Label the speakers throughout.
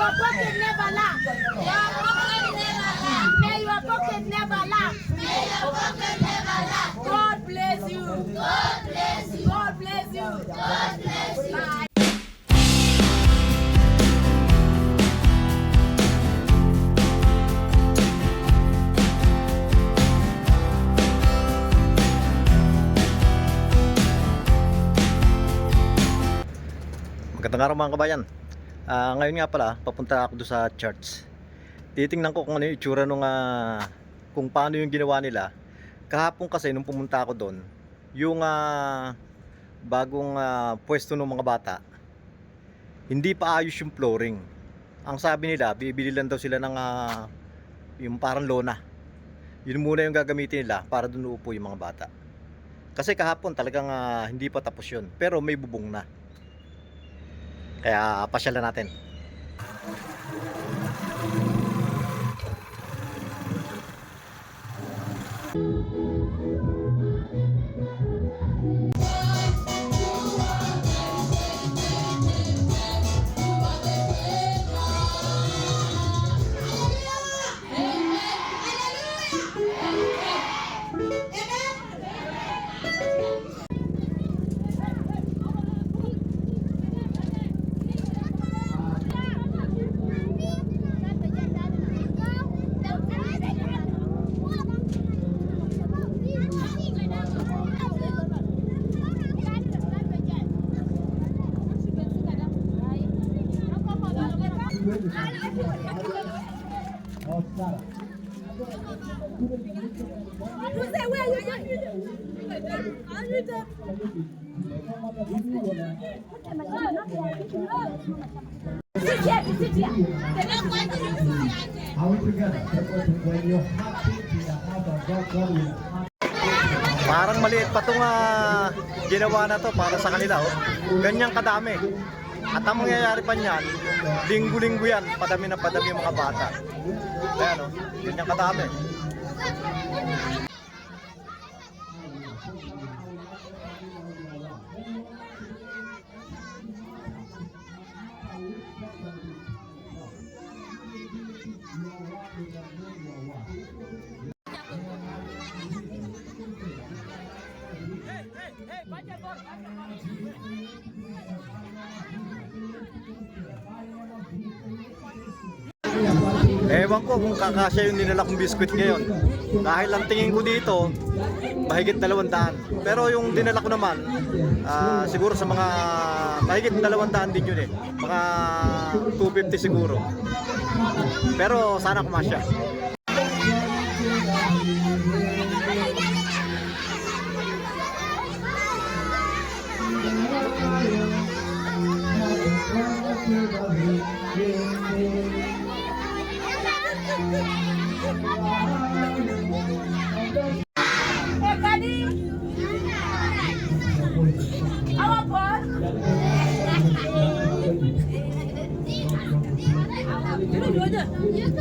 Speaker 1: your pocket never lack. Your pocket never lack. May your pocket never lack. May your pocket never lack. God bless you. God bless you. God bless you. God bless you. Bye.
Speaker 2: Magandang araw mga kabayan. Ngayon nga pala, papunta ako doon sa church. Titingnan ko kung ano yung itsura nung kung paano yung ginawa nila. Kahapon kasi nung pumunta ako doon, yung bagong pwesto ng mga bata, hindi pa ayos yung flooring. Ang sabi nila, bibili lang daw sila ng yung parang lona. Yun muna yung gagamitin nila para doon uupo yung mga bata. Kasi kahapon talagang hindi pa tapos yun, pero may bubong na. Kaya pasyalan natin. Parang maliit pa itong ginawa na to para sa kanila. Oh. Ganyang kadami. At ang mangyayari pa niyan, linggo-linggo yan, padami ng padami yung mga bata. Ayan o, ganyang kadami. Ewan ko kung kakasya yung dinala kong biskwit ngayon. Dahil ang tingin ko dito, mahigit 200. Pero yung dinala ko naman, siguro sa mga mahigit 200 din yun eh. Mga 250 siguro. Pero sana kumasya.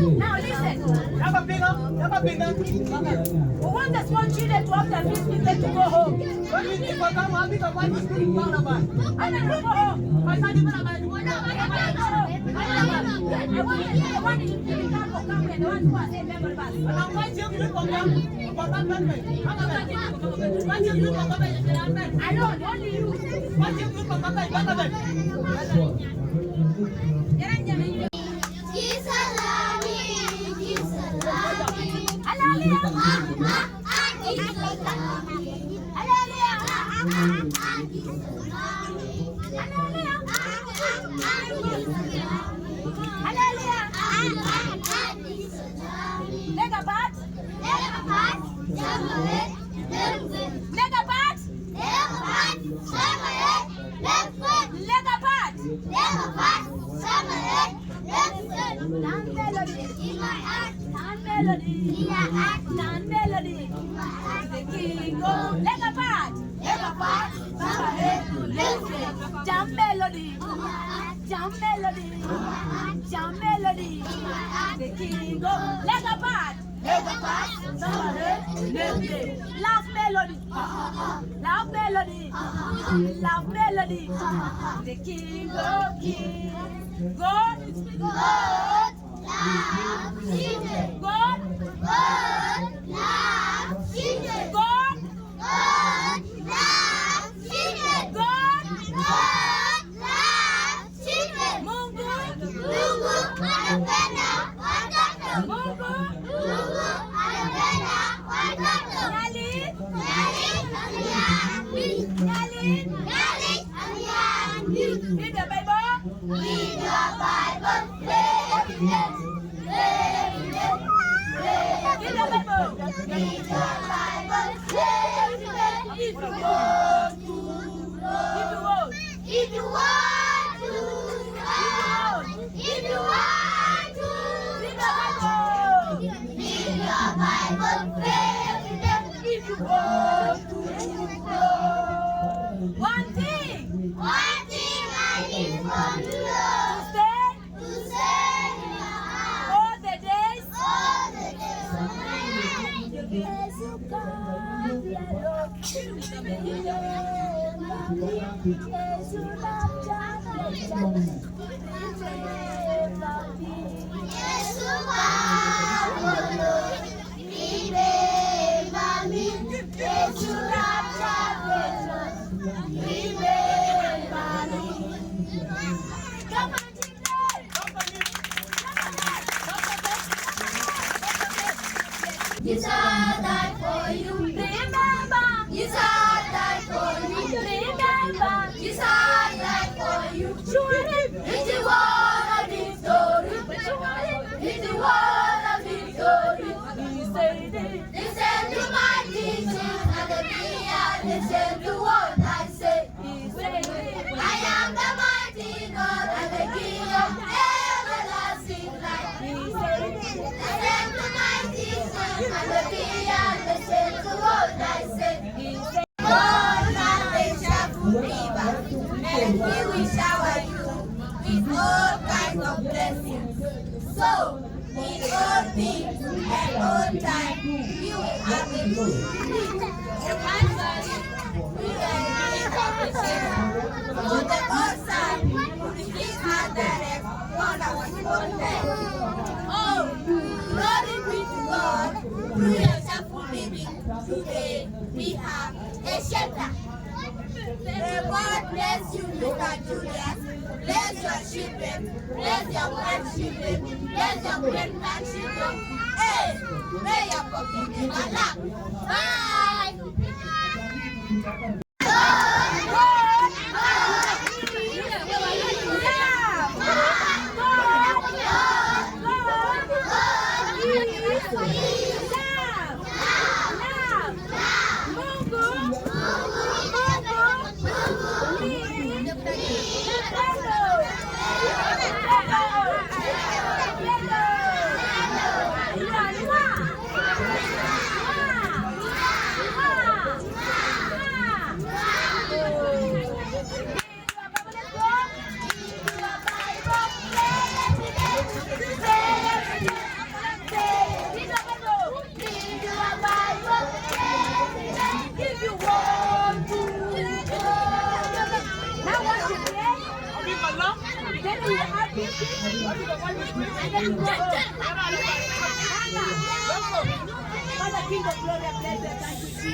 Speaker 1: Now listen. We want the small children to have their feet lifted to go home. I don't go home. I want you to come and the ones who are saying member bus. I don't, only you. Jam melody, jam melody, jam melody. The king go leg apart, never pass, somebody, never. Love melody, love melody, love melody. The King of Kings, God is God. God, God, Mungu, in the Bible, if you want to, read the Bible, if you want to, one thing I need from you, to stay all the days Come on, Jesus died for you. Remember, Jesus died for you. Remember, Jesus died for you. It's the word of victory. It's the word of victory. Listen to my teaching, hallelujah. Listen to what I say. I am the mighty God and the King of everlasting life. Listen to my teaching, hallelujah. Listen to what I say. God has a cheerful river, and He will shower you with all kinds of blessings. So, in all things and all time, you have a good week. Actually, we are in competition for the first time. Please have direct on our content. Oh, glory be to God. Through your cheerful living, today we have a shelter. May God bless you, Mr. Julius. Bless your children. Bless your grandchildren. Bless your great-grandchildren. Hey, may your pocket never lack. Bye. Father, King of glory, I bless you. Thank you, Jesus.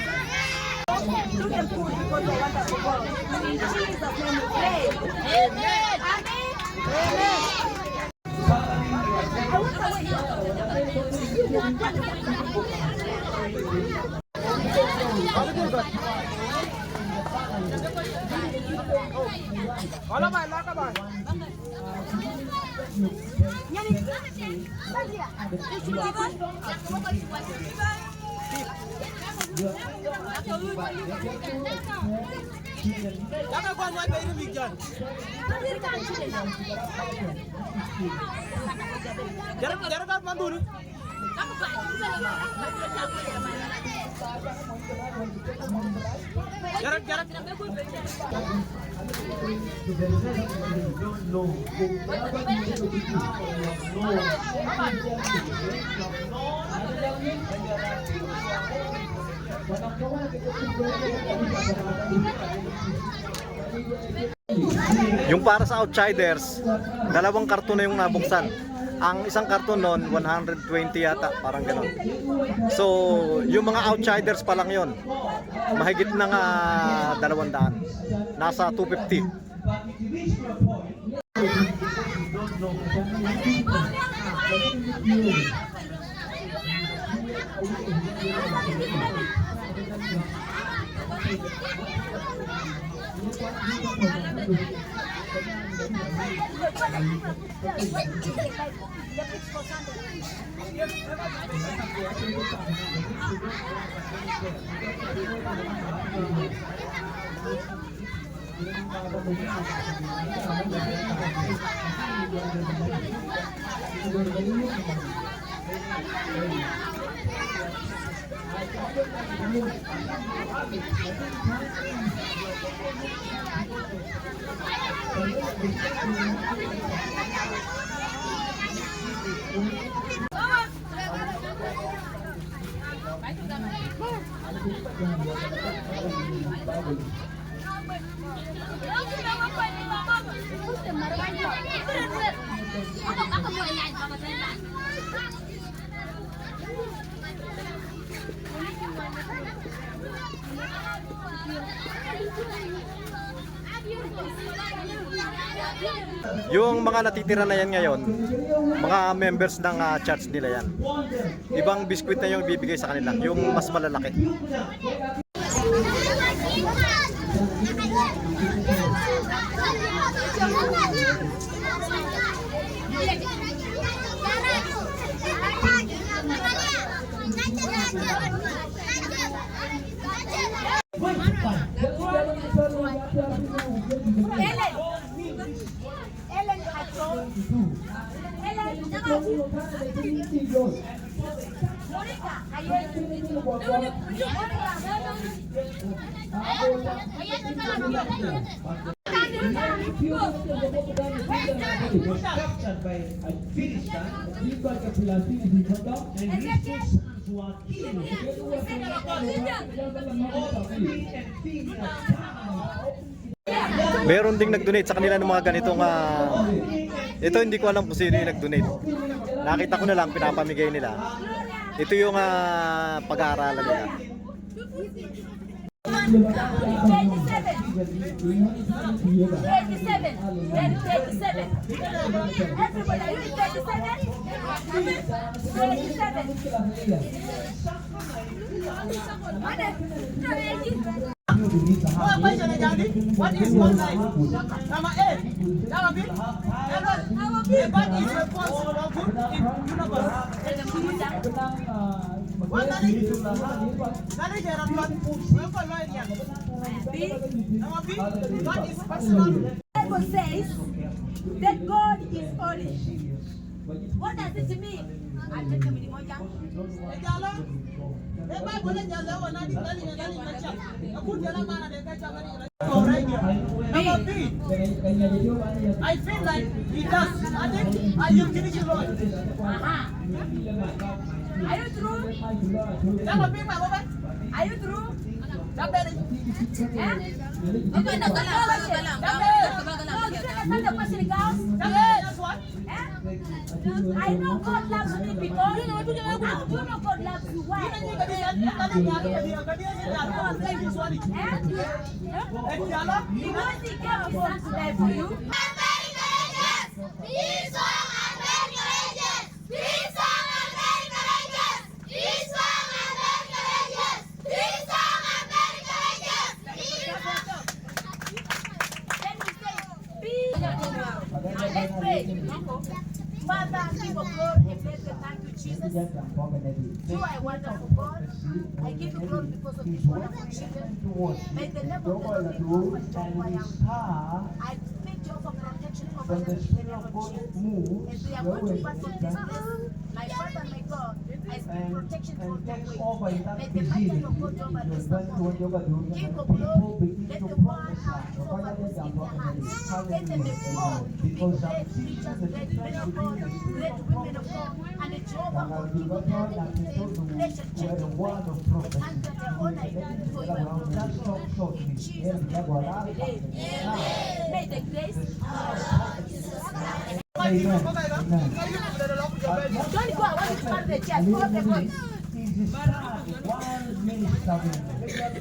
Speaker 1: You can pull because you're wonderful God. In Jesus' name we pray. Amen. Amen. I want
Speaker 3: Wala ba? Wala ka ba? Laka ko ano ay pairimig dyan? Jarang ka mandun. Jarak, jarak.
Speaker 2: Yung para sa outsiders, dalawang karton na yung nabuksan. Ang isang karton noon, 120 yata, parang gano'n. So, yung mga outsiders pa lang yon, mahigit ng 200. Nasa 250. Yung mga natitira na yan ngayon, mga members ng church nila yan. Ibang biskwit na yung bibigay sa kanila, yung mas malalaki.
Speaker 1: Ellen Hatton. Ellen, Monica,
Speaker 2: Meron ding nag-donate sa kanila ng mga ganitong ito hindi ko alam kung sino yung nag-donate. Nakita ko na lang pinapamigay nila. Ito yung pag-aaralan nila.
Speaker 1: 87.
Speaker 3: What is one life? Number 8. Number B. The bad is responsible for the universe. One knowledge. Knowledge and one. Number B. What is personal?
Speaker 1: The Bible says that God is holy. What does it mean?
Speaker 3: Number B. I feel like he does. I think I am finishing Lord.
Speaker 1: Are you true?
Speaker 3: Number B, my woman.
Speaker 1: Are you true?
Speaker 3: Number B. That's what?
Speaker 1: I know God loves me because how do you know God loves you? Why? Because He gave His Son to die for you. Let's pray. Father, King of glory, and bless the thank you, Jesus. You are a wonderful God. I give you glory because of these wonderful children. May the name of the Lord be glorified. I speak Jehovah protection over them in the name of Jesus. As we are going to pass on this place, my Father, my God, I speak
Speaker 3: and
Speaker 1: protection from the
Speaker 3: takes
Speaker 1: way.
Speaker 3: over in that
Speaker 1: May the mighty
Speaker 3: vicinity.
Speaker 1: of God over
Speaker 3: When
Speaker 1: this
Speaker 3: you want yoga do,
Speaker 1: King of
Speaker 3: people
Speaker 1: glory,
Speaker 3: begin
Speaker 1: let
Speaker 3: to
Speaker 1: the word
Speaker 3: prophesy.
Speaker 1: out over this in their hearts. Let them be
Speaker 3: Hallelujah.
Speaker 1: bold, be
Speaker 3: Because I'm
Speaker 1: great
Speaker 3: seeing
Speaker 1: preachers,
Speaker 3: the
Speaker 1: great men
Speaker 3: difference
Speaker 1: of God,
Speaker 3: between the spirit
Speaker 1: great
Speaker 3: of
Speaker 1: women of
Speaker 3: prophecy
Speaker 1: God, and the Jehovah
Speaker 3: and
Speaker 1: God
Speaker 3: the
Speaker 1: give you
Speaker 3: God that
Speaker 1: everything.
Speaker 3: is told
Speaker 1: Let your
Speaker 3: to
Speaker 1: church
Speaker 3: the word of
Speaker 1: and
Speaker 3: prophecy.
Speaker 1: that the honor you for your
Speaker 3: Just stop short
Speaker 1: in
Speaker 3: me.
Speaker 1: Jesus' name we believe. May the grace
Speaker 3: Amen. Amen.
Speaker 1: don't go, I want you to find the church. Go up the voice.
Speaker 3: Is started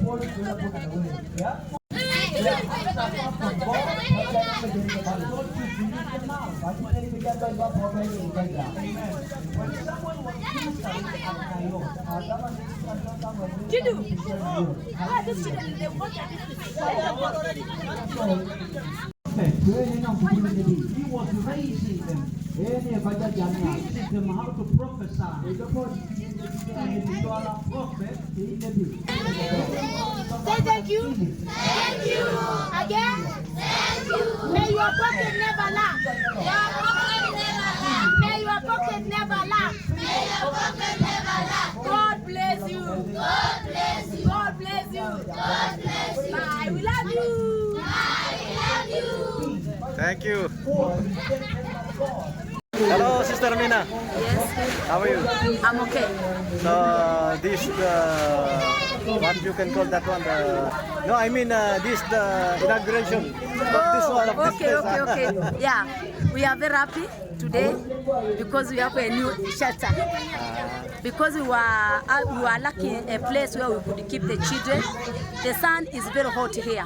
Speaker 3: while ministering. Yeah? They are answers from God, but they are never getting the money. God to release them out. But you can begin by God prophetic. Amen. When someone was ministering at Nayo, someone ministered to someone
Speaker 1: Chidu.
Speaker 3: ministering to you.
Speaker 1: Ah, these children, they want to
Speaker 3: He was raising them. Teaching them how to prophesy. And you are a prophet.
Speaker 1: say thank you. Thank you. Again. Thank you. May your pocket never lack. Your pocket never lack. May your pocket never lack. May your pocket never lack. God bless you. God bless you. God bless you. God bless you. Bye. We love you. Bye. We love you.
Speaker 2: Thank you. Hello, Sister Mina.
Speaker 1: Yes,
Speaker 2: How are you?
Speaker 1: I'm okay.
Speaker 2: So this what you can call that one? No, I mean this the inauguration of this one of this
Speaker 1: Okay,
Speaker 2: place.
Speaker 1: okay, okay. Yeah, we are very happy today because we have a new shelter. Because we were lacking a place where we could keep the children. The sun is very hot here,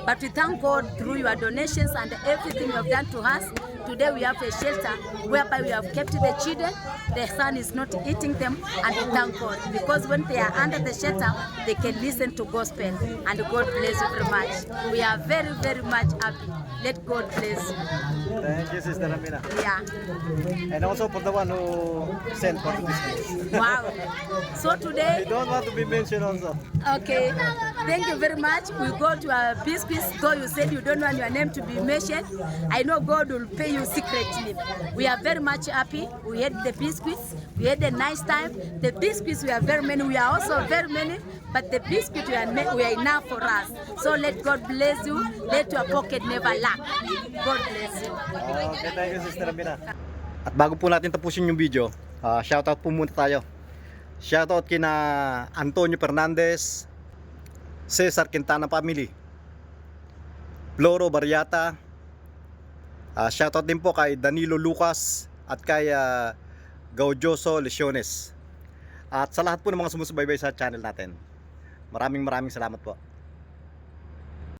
Speaker 1: but we thank God through your donations and everything you have done to us. Today we have a shelter whereby we have kept the children. The sun is not eating them, and we thank God because when they are under the shelter, they can listen to gospel. And God bless you very much. We are very, very much happy. Let God bless you.
Speaker 2: Thank you, Sister Mina.
Speaker 1: Yeah.
Speaker 2: And also for the one who sent for this place.
Speaker 1: Wow. So
Speaker 2: I
Speaker 1: today,
Speaker 2: don't want to be mentioned also.
Speaker 1: okay, thank you very much. We go to a peace, though you said you don't want your name to be mentioned. I know God will pay you secretly. We are very much happy. We had the biscuits. We had a nice time. The biscuits, we are very many. We are also very many, but the biscuits, we are enough for us. So let God bless you. Let your pocket never lack. God bless you.
Speaker 2: Okay, thank you, Sister Mina. At bago po natin tapusin yung video, shoutout po muna tayo. Shoutout kina Antonio Fernandez, Cesar Quintana family, Floro Barriata. Shoutout din po kay Danilo Lucas at kay Gaudioso Lesiones. At sa lahat po ng mga sumusubaybay sa channel natin. Maraming salamat po.